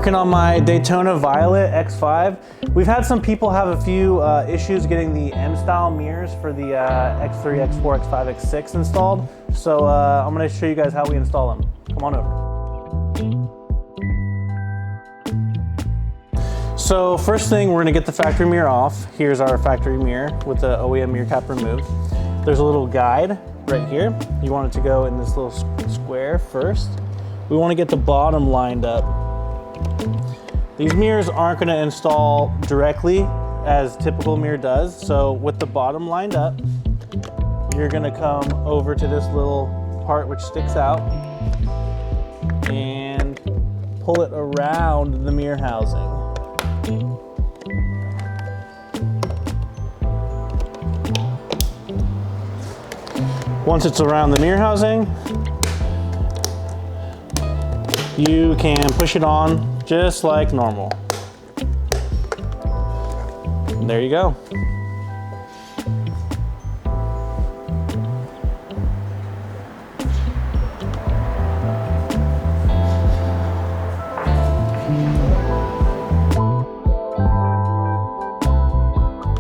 working on my Daytona Violet X5. We've had some people have a few issues getting the M-style mirrors for the X3, X4, X5, X6 installed. So I'm gonna show you guys how we install them. Come on over. So first thing, we're gonna get the factory mirror off. Here's our factory mirror with the OEM mirror cap removed. There's a little guide right here. You want it to go in this little square first. We want to get the bottom lined up. These mirrors aren't going to install directly as typical mirror does. So with the bottom lined up, you're going to come over to this little part which sticks out and pull it around the mirror housing. Once it's around the mirror housing, you can push it on just like normal. And there you go.